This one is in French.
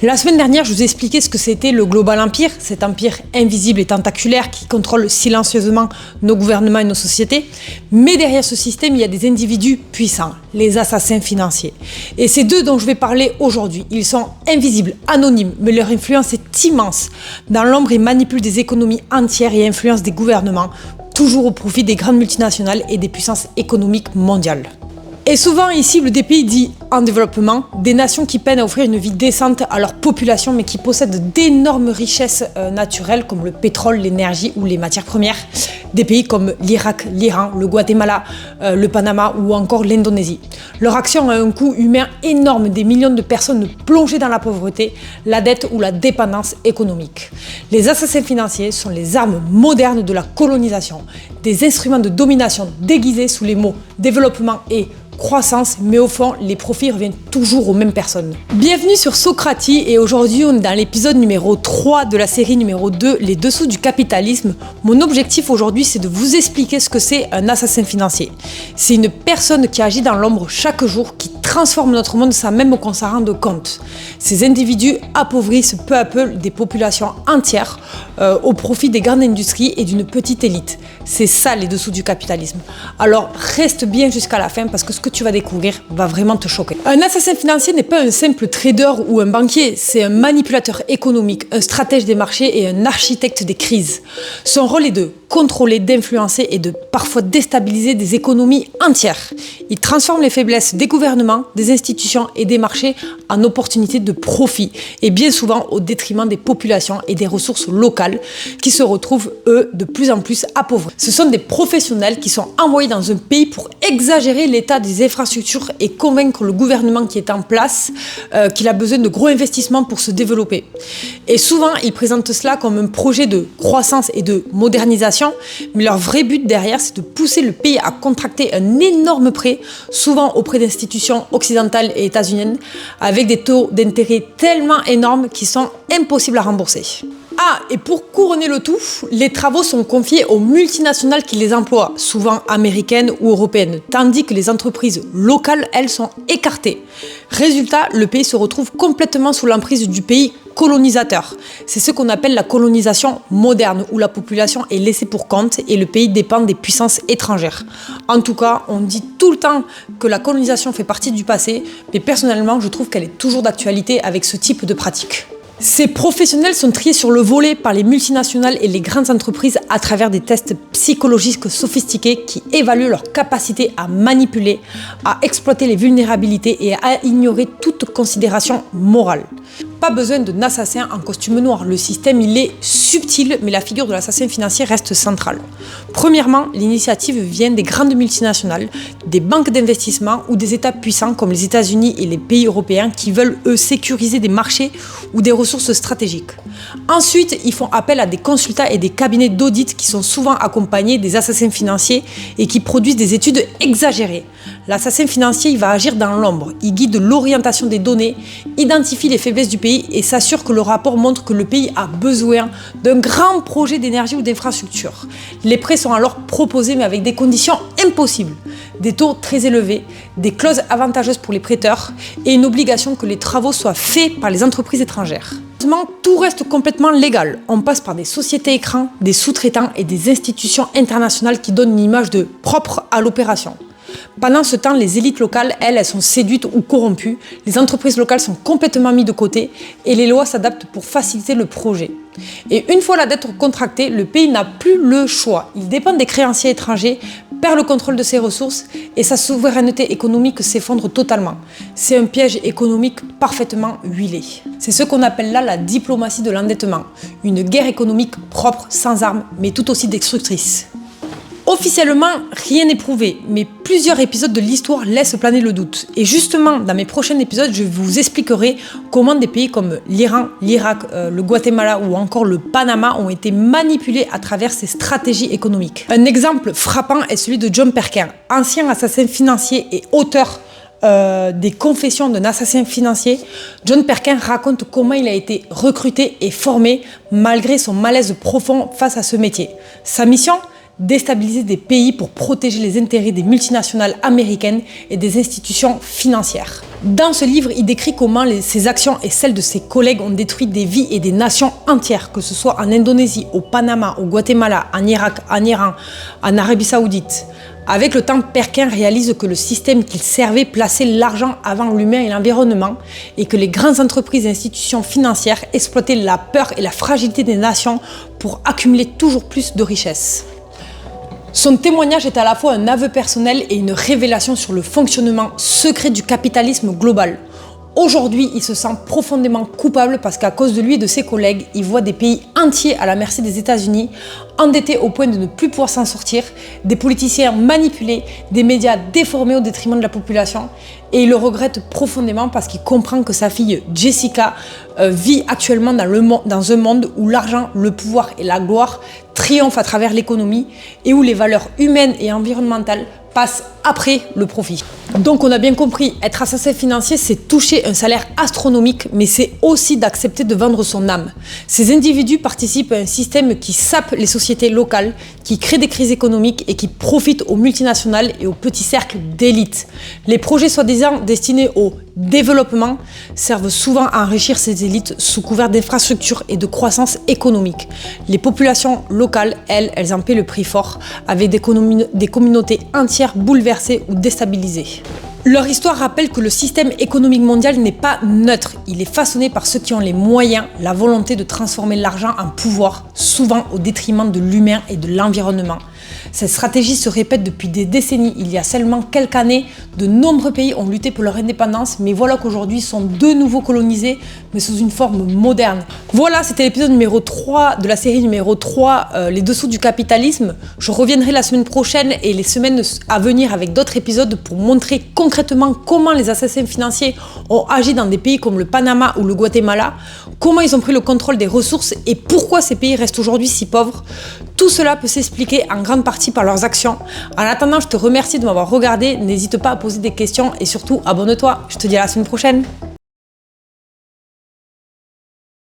La semaine dernière, je vous ai expliqué ce que c'était le Global Empire, cet empire invisible et tentaculaire qui contrôle silencieusement nos gouvernements et nos sociétés. Mais derrière ce système, il y a des individus puissants, les assassins financiers. Et c'est d'eux dont je vais parler aujourd'hui. Ils sont invisibles, anonymes, mais leur influence est immense. Dans l'ombre, ils manipulent des économies entières et influencent des gouvernements, toujours au profit des grandes multinationales et des puissances économiques mondiales. Et souvent, ils ciblent des pays dits en développement, des nations qui peinent à offrir une vie décente à leur population, mais qui possèdent d'énormes richesses naturelles comme le pétrole, l'énergie ou les matières premières. Des pays comme l'Irak, l'Iran, le Guatemala, le Panama ou encore l'Indonésie. Leur action a un coût humain énorme, des millions de personnes plongées dans la pauvreté, la dette ou la dépendance économique. Les assassins financiers sont les armes modernes de la colonisation, des instruments de domination déguisés sous les mots développement et croissance, mais au fond, les profits reviennent toujours aux mêmes personnes. Bienvenue sur Socratie et aujourd'hui on est dans l'épisode numéro 3 de la série numéro 2, les dessous du capitalisme. Mon objectif aujourd'hui c'est de vous expliquer ce que c'est un assassin financier. C'est une personne qui agit dans l'ombre chaque jour, qui transforme notre monde sans même qu'on s'en rende compte. Ces individus appauvrissent peu à peu des populations entières au profit des grandes industries et d'une petite élite. C'est ça les dessous du capitalisme. Alors reste bien jusqu'à la fin parce que ce que tu vas découvrir va vraiment te choquer. Un assassin financier n'est pas un simple trader ou un banquier, c'est un manipulateur économique, un stratège des marchés et un architecte des crises. Son rôle est de contrôler, d'influencer et de parfois déstabiliser des économies entières. Il transforme les faiblesses des gouvernements, des institutions et des marchés en opportunités de profit et bien souvent au détriment des populations et des ressources locales qui se retrouvent, eux, de plus en plus appauvris. Ce sont des professionnels qui sont envoyés dans un pays pour exagérer l'état des infrastructures et convaincre le gouvernement qui est en place qu'il a besoin de gros investissements pour se développer. Et souvent, ils présentent cela comme un projet de croissance et de modernisation, mais leur vrai but derrière, c'est de pousser le pays à contracter un énorme prêt, souvent auprès d'institutions occidentales et états-uniennes, avec des taux d'intérêt tellement énormes qu'ils sont impossibles à rembourser. Ah, et pour couronner le tout, les travaux sont confiés aux multinationales qui les emploient, souvent américaines ou européennes, tandis que les entreprises locales, elles, sont écartées. Résultat, le pays se retrouve complètement sous l'emprise du pays colonisateur. C'est ce qu'on appelle la colonisation moderne, où la population est laissée pour compte et le pays dépend des puissances étrangères. En tout cas, on dit tout le temps que la colonisation fait partie du passé, mais personnellement, je trouve qu'elle est toujours d'actualité avec ce type de pratique. Ces professionnels sont triés sur le volet par les multinationales et les grandes entreprises à travers des tests psychologiques sophistiqués qui évaluent leur capacité à manipuler, à exploiter les vulnérabilités et à ignorer toute considération morale. Pas besoin d'un assassin en costume noir. Le système, il est subtil, mais la figure de l'assassin financier reste centrale. Premièrement, l'initiative vient des grandes multinationales, des banques d'investissement ou des États puissants comme les États-Unis et les pays européens qui veulent, eux, sécuriser des marchés ou des ressources stratégiques. Ensuite, ils font appel à des consultants et des cabinets d'audit qui sont souvent accompagnés des assassins financiers et qui produisent des études exagérées. L'assassin financier, il va agir dans l'ombre. Il guide l'orientation des données, identifie les faiblesses du pays et s'assure que le rapport montre que le pays a besoin d'un grand projet d'énergie ou d'infrastructure. Les prêts sont alors proposés mais avec des conditions impossibles. Des taux très élevés, des clauses avantageuses pour les prêteurs et une obligation que les travaux soient faits par les entreprises étrangères. Tout reste complètement légal. On passe par des sociétés écrans, des sous-traitants et des institutions internationales qui donnent une image de propre à l'opération. Pendant ce temps, les élites locales, elles sont séduites ou corrompues, les entreprises locales sont complètement mises de côté et les lois s'adaptent pour faciliter le projet. Et une fois la dette contractée, le pays n'a plus le choix. Il dépend des créanciers étrangers, perd le contrôle de ses ressources et sa souveraineté économique s'effondre totalement. C'est un piège économique parfaitement huilé. C'est ce qu'on appelle là la diplomatie de l'endettement. Une guerre économique propre, sans armes, mais tout aussi destructrice. Officiellement, rien n'est prouvé, mais plusieurs épisodes de l'histoire laissent planer le doute. Et justement, dans mes prochains épisodes, je vous expliquerai comment des pays comme l'Iran, l'Irak, le Guatemala ou encore le Panama ont été manipulés à travers ces stratégies économiques. Un exemple frappant est celui de John Perkin, ancien assassin financier et auteur des confessions d'un assassin financier. John Perkin raconte comment il a été recruté et formé malgré son malaise profond face à ce métier. Sa mission ? déstabiliser des pays pour protéger les intérêts des multinationales américaines et des institutions financières. Dans ce livre, il décrit comment ses actions et celles de ses collègues ont détruit des vies et des nations entières, que ce soit en Indonésie, au Panama, au Guatemala, en Irak, en Iran, en Arabie Saoudite. Avec le temps, Perkin réalise que le système qu'il servait plaçait l'argent avant l'humain et l'environnement et que les grandes entreprises et institutions financières exploitaient la peur et la fragilité des nations pour accumuler toujours plus de richesses. Son témoignage est à la fois un aveu personnel et une révélation sur le fonctionnement secret du capitalisme global. Aujourd'hui, il se sent profondément coupable parce qu'à cause de lui et de ses collègues, il voit des pays entiers à la merci des États-Unis, endettés au point de ne plus pouvoir s'en sortir, des politiciens manipulés, des médias déformés au détriment de la population. Et il le regrette profondément parce qu'il comprend que sa fille Jessica vit actuellement dans un monde où l'argent, le pouvoir et la gloire triomphent à travers l'économie et où les valeurs humaines et environnementales passent après le profit. Donc on a bien compris, être assassin financier, c'est toucher un salaire astronomique, mais c'est aussi d'accepter de vendre son âme. Ces individus participent à un système qui sape les sociétés locales, qui crée des crises économiques et qui profite aux multinationales et aux petits cercles d'élite. Les projets soi-disant destinés au développement servent souvent à enrichir ces élites sous couvert d'infrastructures et de croissance économique. Les populations locales, elles en paient le prix fort, avec des communautés entières bouleversées ou déstabilisées. Leur histoire rappelle que le système économique mondial n'est pas neutre. Il est façonné par ceux qui ont les moyens, la volonté de transformer l'argent en pouvoir, souvent au détriment de l'humain et de l'environnement. Cette stratégie se répète depuis des décennies. Il y a seulement quelques années, de nombreux pays ont lutté pour leur indépendance, mais voilà qu'aujourd'hui ils sont de nouveau colonisés, mais sous une forme moderne. Voilà, c'était l'épisode numéro 3 de la série numéro 3, les dessous du capitalisme. Je reviendrai la semaine prochaine et les semaines à venir avec d'autres épisodes pour montrer concrètement comment les assassins financiers ont agi dans des pays comme le Panama ou le Guatemala, comment ils ont pris le contrôle des ressources et pourquoi ces pays restent aujourd'hui si pauvres. Tout cela peut s'expliquer en grande partie par leurs actions. En attendant, je te remercie de m'avoir regardé. N'hésite pas à poser des questions et surtout abonne-toi. Je te dis à la semaine prochaine.